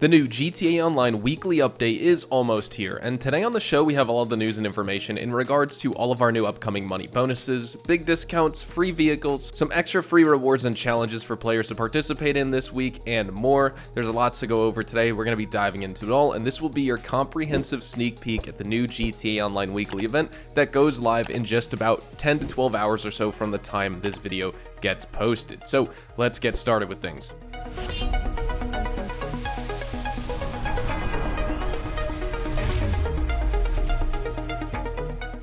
The new GTA Online weekly update is almost here, and today on the show we have all of the news and information in regards to all of our new upcoming money bonuses, big discounts, free vehicles, some extra free rewards and challenges for players to participate in this week, and more. There's a lot to go over today. We're going to be diving into it all, and this will be your comprehensive sneak peek at the new GTA Online weekly event that goes live in just about 10 to 12 hours or so from the time this video gets posted. So let's get started with things.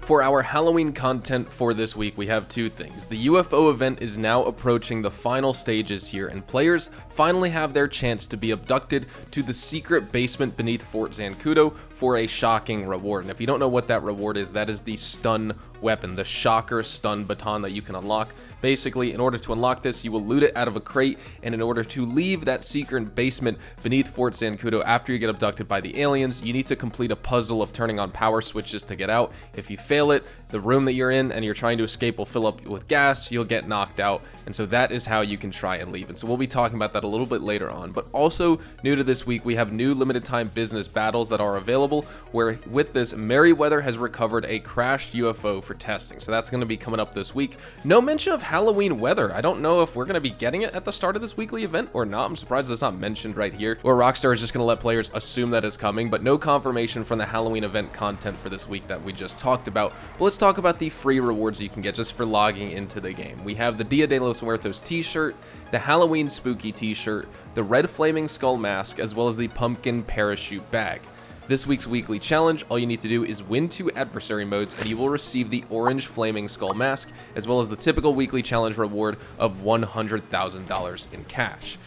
For our Halloween content for this week, we have two things. The UFO event is now approaching the final stages here, and players finally have their chance to be abducted to the secret basement beneath Fort Zancudo for a shocking reward. And if you don't know what that reward is, that is the stun weapon, the shocker stun baton that you can unlock. Basically, in order to unlock this, you will loot it out of a crate, and in order to leave that secret basement beneath Fort Zancudo after you get abducted by the aliens, you need to complete a puzzle of turning on power switches to get out. If you fail it, the room that you're in and you're trying to escape will fill up with gas, you'll get knocked out, and so that is how you can try and leave. And so we'll be talking about that a little bit later on. But also new to this week, we have new limited time business battles that are available, where with this, Merryweather has recovered a crashed UFO for testing, so that's going to be coming up this week. No mention of Halloween weather. I don't know if we're going to be getting it at the start of this weekly event or not. I'm surprised it's not mentioned right here, or Rockstar is just going to let players assume that it's coming, but no confirmation from the Halloween event content for this week that we just talked about. But let's talk about the free rewards you can get just for logging into the game. We have the Dia de los Muertos t-shirt, the Halloween spooky t-shirt, the red flaming skull mask, as well as the pumpkin parachute bag. This week's weekly challenge, all you need to do is win 2 adversary modes and you will receive the orange flaming skull mask, as well as the typical weekly challenge reward of $100,000 in cash.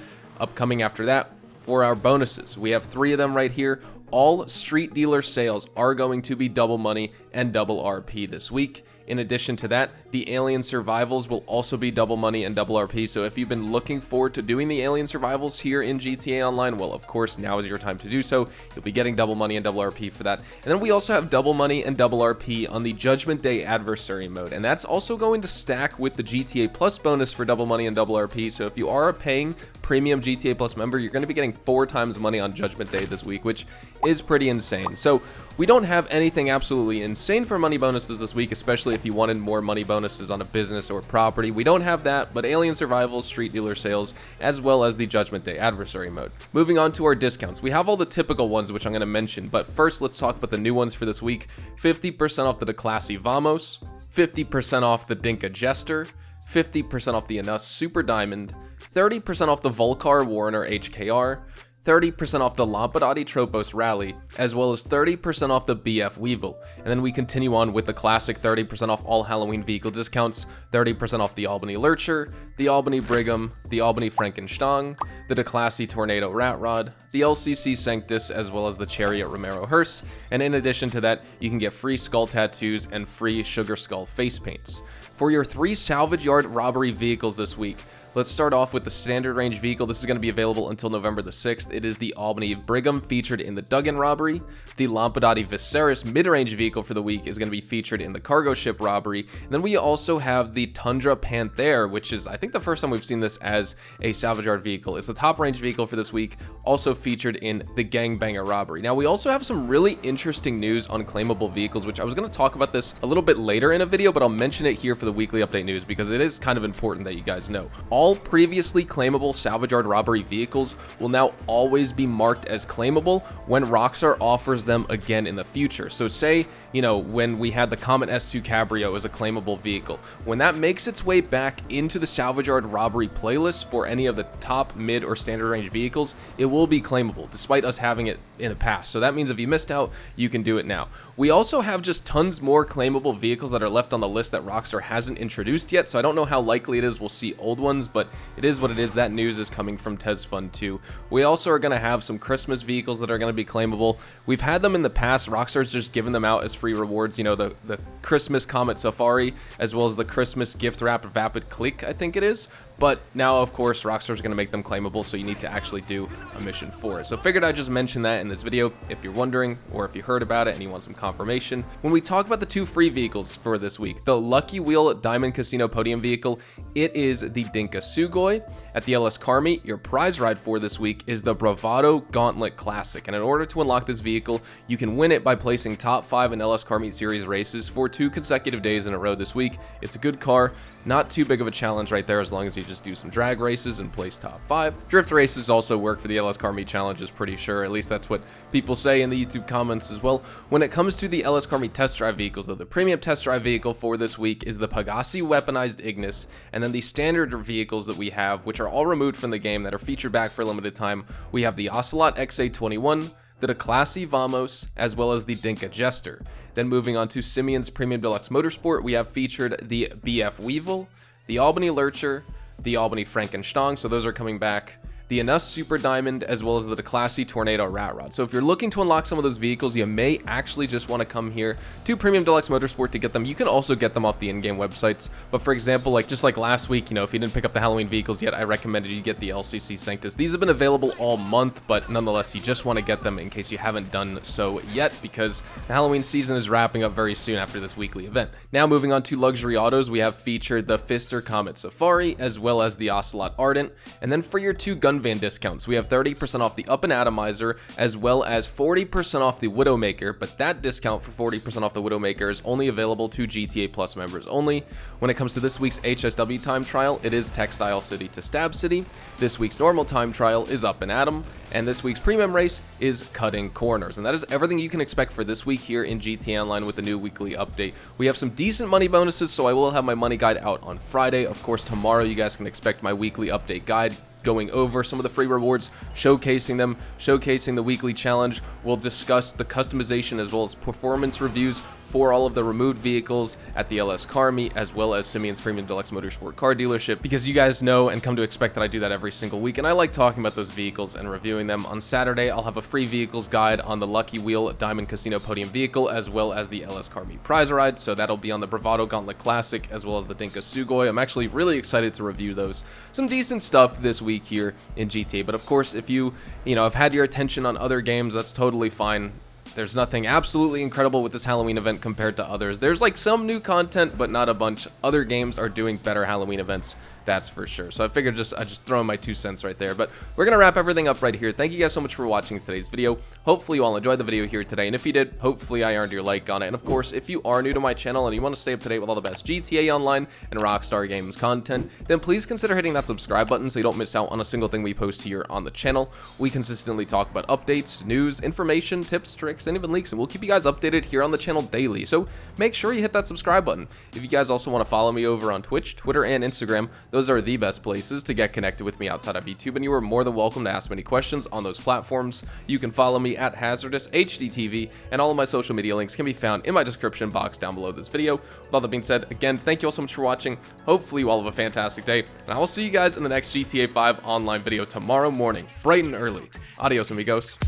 Upcoming after that, for our bonuses, we have 3 of them right here. All street dealer sales are going to be double money and double RP this week. In addition to that, the alien survivals will also be double money and double RP. So if you've been looking forward to doing the alien survivals here in GTA Online, well, of course, now is your time to do so. You'll be getting double money and double RP for that. And then we also have double money and double RP on the Judgment Day adversary mode. And that's also going to stack with the GTA Plus bonus for double money and double RP. So if you are a paying premium GTA Plus member, you're going to be getting 4 times money on Judgment Day this week, which is pretty insane. So we don't have anything absolutely insane for money bonuses this week, especially if you wanted more money bonuses on a business or property. We don't have that, but alien survival, street dealer sales, as well as the Judgment Day adversary mode. Moving on to our discounts, we have all the typical ones which I'm going to mention, but first let's talk about the new ones for this week. 50% off the DeClassy Vamos, 50% off the Dinka Jester, 50% off the Anus Super Diamond, 30% off the Volcar Warner HKR, 30% off the Lampadati Tropos Rally, as well as 30% off the BF Weevil. And then we continue on with the classic 30% off all Halloween vehicle discounts, 30% off the Albany Lurcher, the Albany Brigham, the Albany Frankenstein, the DeClassy Tornado Rat Rod, the LCC Sanctus, as well as the Chariot Romero Hearse. And in addition to that, you can get free skull tattoos and free Sugar Skull face paints. For your 3 salvage yard robbery vehicles this week, let's start off with the standard range vehicle. This is going to be available until November the 6th. It is the Albany Brigham featured in the Duggan robbery. The Lampadati Viserys mid-range vehicle for the week is going to be featured in the cargo ship robbery. And then we also have the Tundra Panther, which is, I think, the first time we've seen this as a salvage yard vehicle. It's the top range vehicle for this week, also featured in the Gangbanger robbery. Now, we also have some really interesting news on claimable vehicles, which I was going to talk about this a little bit later in a video, but I'll mention it here for the weekly update news because it is kind of important that you guys know. All previously claimable salvage yard robbery vehicles will now always be marked as claimable when Rockstar offers them again in the future. So say, you know, when we had the Comet S2 Cabrio as a claimable vehicle, when that makes its way back into the salvage yard robbery playlist for any of the top, mid, or standard range vehicles, it will be claimable despite us having it in the past. So that means if you missed out, you can do it now. We also have just tons more claimable vehicles that are left on the list that Rockstar hasn't introduced yet, so I don't know how likely it is we'll see old ones, but it is what it is. That news is coming from Tez Fun 2. We also are going to have some Christmas vehicles that are going to be claimable. We've had them in the past. Rockstar's just given them out as free rewards, you know, the Christmas Comet Safari, as well as the Christmas Gift Wrap Vapid Click, I think it is. But now, of course, Rockstar's going to make them claimable, so you need to actually do a mission for it. So figured I'd just mention that in this video if you're wondering, or if you heard about it and you want some confirmation. When we talk about the 2 free vehicles for this week, the Lucky Wheel Diamond Casino Podium vehicle it is the Dinka Sugoi. At the LS Car Meet, your prize ride for this week is the Bravado Gauntlet Classic, and in order to unlock this vehicle, you can win it by placing top 5 in LS Car Meet Series races for 2 consecutive days in a row this week. It's a good car, not too big of a challenge right there as long as you just do some drag races and place top 5. Drift races also work for the LS Car Meet Challenges, pretty sure, at least that's what people say in the YouTube comments as well. When it comes to the LS Car Meet test drive vehicles, though, the premium test drive vehicle for this week is the Pegasi Weaponized Ignis, and then the standard vehicles that we have, which are all removed from the game that are featured back for a limited time. We have the Ocelot XA21, the Declassi Vamos, as well as the Dinka Jester. Then moving on to Simeon's Premium Deluxe Motorsport, we have featured the BF Weevil, the Albany Lurcher, the Albany Frankenstein, so those are coming back, the Anus Super Diamond, as well as the Declassi Tornado Rat Rod. So if you're looking to unlock some of those vehicles, you may actually just want to come here to Premium Deluxe Motorsport to get them. You can also get them off the in-game websites, but for example, just like last week, if you didn't pick up the Halloween vehicles yet, I recommended you get the LCC Sanctus. These have been available all month, but nonetheless, you just want to get them in case you haven't done so yet, because the Halloween season is wrapping up very soon after this weekly event. Now moving on to luxury autos, we have featured the Pfister Comet Safari, as well as the Ocelot Ardent, and then for your 2 gun van discounts, we have 30% off the Up and Atomizer, as well as 40% off the Widowmaker, but that discount for 40% off the Widowmaker is only available to GTA Plus members only. When it comes to this week's HSW time trial, it is Textile City to Stab City. This week's normal time trial is Up and Atom, and this week's premium race is Cutting Corners. And that is everything you can expect for this week here in GTA Online with the new weekly update. We have some decent money bonuses, so I will have my money guide out on Friday. Of course, tomorrow you guys can expect my weekly update guide, going over some of the free rewards, showcasing them, showcasing the weekly challenge. We'll discuss the customization as well as performance reviews for all of the removed vehicles at the LS Car Meet, as well as Simeon's Premium Deluxe Motorsport car dealership, because you guys know and come to expect that I do that every single week, and I like talking about those vehicles and reviewing them. On Saturday, I'll have a free vehicles guide on the Lucky Wheel Diamond Casino Podium vehicle, as well as the LS Car Meet prize ride, so that'll be on the Bravado Gauntlet Classic, as well as the Dinka Sugoi. I'm actually really excited to review those. Some decent stuff this week here in GTA, but of course, if you have had your attention on other games, that's totally fine. There's nothing absolutely incredible with this Halloween event compared to others. There's some new content, but not a bunch. Other games are doing better Halloween events, that's for sure. So I figured I just throw in my 2 cents right there. But we're going to wrap everything up right here. Thank you guys so much for watching today's video. Hopefully you all enjoyed the video here today. And if you did, hopefully I earned your like on it. And of course, if you are new to my channel and you want to stay up to date with all the best GTA Online and Rockstar Games content, then please consider hitting that subscribe button so you don't miss out on a single thing we post here on the channel. We consistently talk about updates, news, information, tips, tricks, and even leaks, and we'll keep you guys updated here on the channel daily. So make sure you hit that subscribe button. If you guys also want to follow me over on Twitch, Twitter, and Instagram, those are the best places to get connected with me outside of YouTube, and you are more than welcome to ask me any questions on those platforms. You can follow me at HazardousHDTV, and all of my social media links can be found in my description box down below this video. With all that being said, again, thank you all so much for watching. Hopefully you all have a fantastic day, and I will see you guys in the next GTA 5 Online video tomorrow morning, bright and early. Adios, amigos.